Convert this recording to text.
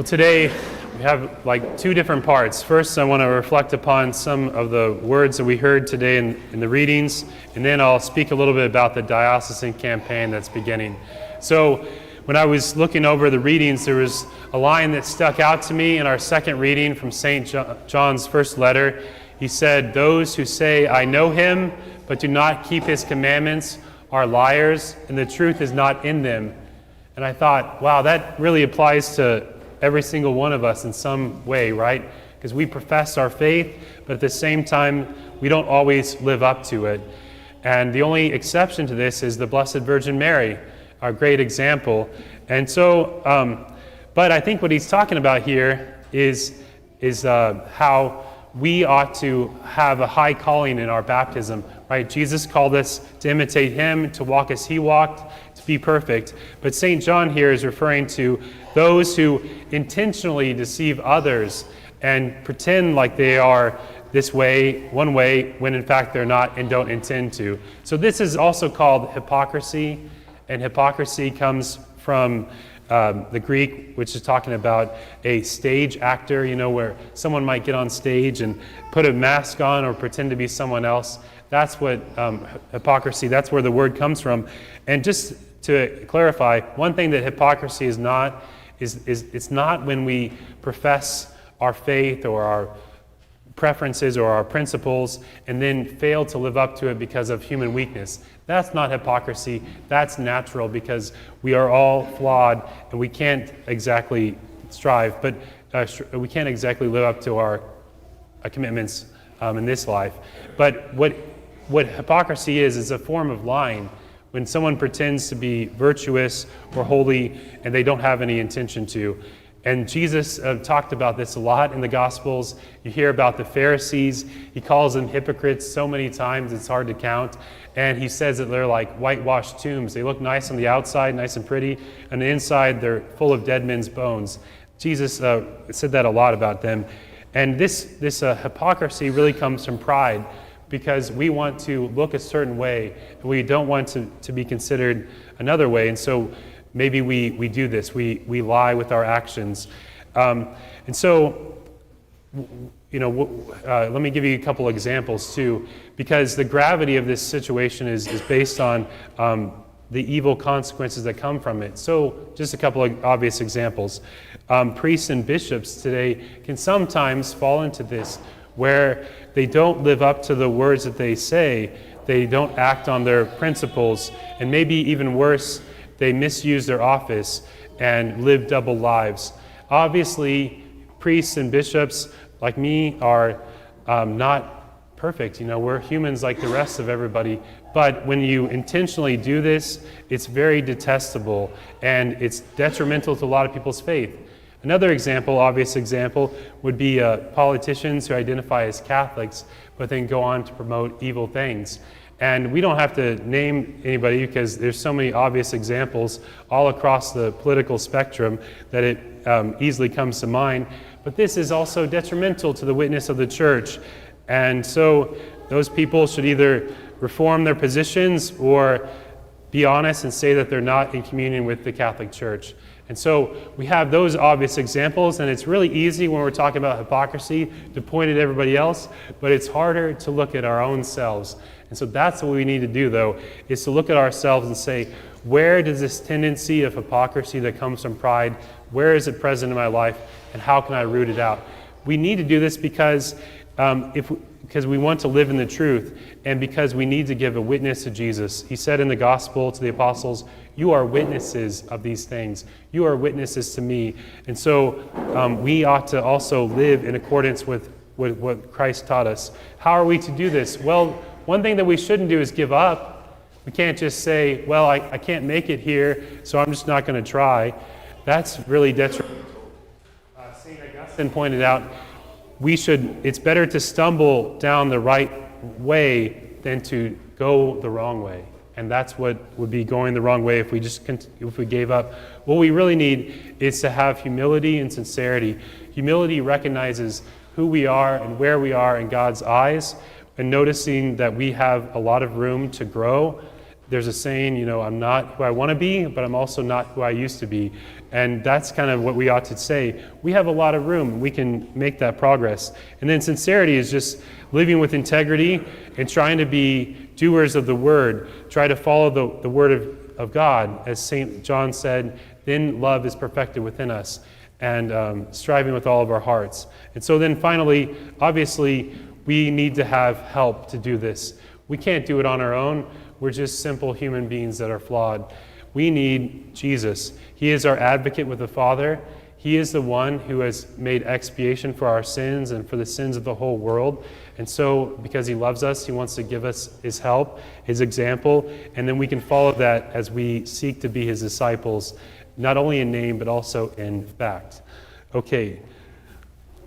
Well, today we have like two different parts. First, I want to reflect upon some of the words that we heard today in the readings, and then I'll speak a little bit about the diocesan campaign that's beginning. So, when I was looking over the readings, there was a line that stuck out to me in our second reading from St. John's first letter. He said, "Those who say, 'I know him,' but do not keep his commandments are liars, and the truth is not in them." And I thought, wow, that really applies to every single one of us in some way, right? Because we profess our faith, but at the same time, we don't always live up to it. And the only exception to this is the Blessed Virgin Mary, our great example. And so, but I think what he's talking about here is how we ought to have a high calling in our baptism, right? Jesus called us to imitate him, to walk as he walked, to be perfect. But St. John here is referring to those who intentionally deceive others and pretend like they are this way, one way, when in fact they're not and don't intend to. So this is also called hypocrisy, and hypocrisy comes from the Greek, which is talking about a stage actor, where someone might get on stage and put a mask on or pretend to be someone else. That's what hypocrisy, that's where the word comes from. And just to clarify, one thing that hypocrisy is not, it's not when we profess our faith or our preferences or our principles and then fail to live up to it because of human weakness. That's not hypocrisy. That's natural because we are all flawed and we can't exactly strive, but we can't exactly live up to our commitments in this life. But what hypocrisy is a form of lying. When someone pretends to be virtuous or holy and they don't have any intention to. And Jesus talked about this a lot in the Gospels. You hear about the Pharisees. He calls them hypocrites so many times it's hard to count. And he says that they're like whitewashed tombs. They look nice on the outside, nice and pretty, and the inside they're full of dead men's bones. Jesus said that a lot about them. And this hypocrisy really comes from pride, because we want to look a certain way and we don't want to be considered another way. And so maybe we do this. We lie with our actions. And so, let me give you a couple examples too, because the gravity of this situation is based on the evil consequences that come from it. So just a couple of obvious examples. Priests and bishops today can sometimes fall into this, where they don't live up to the words that they say, they don't act on their principles, and maybe even worse, they misuse their office and live double lives. Obviously, priests and bishops like me are not perfect. We're humans like the rest of everybody. But when you intentionally do this, it's very detestable and it's detrimental to a lot of people's faith. Another example, obvious example, would be politicians who identify as Catholics, but then go on to promote evil things. And we don't have to name anybody because there's so many obvious examples all across the political spectrum that it easily comes to mind. But this is also detrimental to the witness of the church. And so those people should either reform their positions or be honest and say that they're not in communion with the Catholic Church. And so we have those obvious examples, and it's really easy when we're talking about hypocrisy to point at everybody else, but it's harder to look at our own selves. And so that's what we need to do, though, is to look at ourselves and say, where does this tendency of hypocrisy that comes from pride, where is it present in my life, and how can I root it out? We need to do this because we want to live in the truth, and because we need to give a witness to Jesus. He said in the gospel to the apostles, "You are witnesses of these things. You are witnesses to me." And so we ought to also live in accordance with what Christ taught us. How are we to do this? Well, one thing that we shouldn't do is give up. We can't just say, well, I can't make it here, so I'm just not going to try. That's really detrimental. St. Augustine pointed out, it's better to stumble down the right way than to go the wrong way. And that's what would be going the wrong way if we gave up. What we really need is to have humility and sincerity. Humility recognizes who we are and where we are in God's eyes, and noticing that we have a lot of room to grow. There's a saying, I'm not who I want to be, but I'm also not who I used to be. And that's kind of what we ought to say. We have a lot of room. We can make that progress. And then sincerity is just living with integrity and trying to be doers of the word. Try to follow the word of God. As St. John said, then love is perfected within us. And striving with all of our hearts. And so then finally, obviously, we need to have help to do this. We can't do it on our own. We're just simple human beings that are flawed. We need Jesus. He is our advocate with the Father. He is the one who has made expiation for our sins and for the sins of the whole world. And so, because he loves us, he wants to give us his help, his example, and then we can follow that as we seek to be his disciples, not only in name, but also in fact. Okay.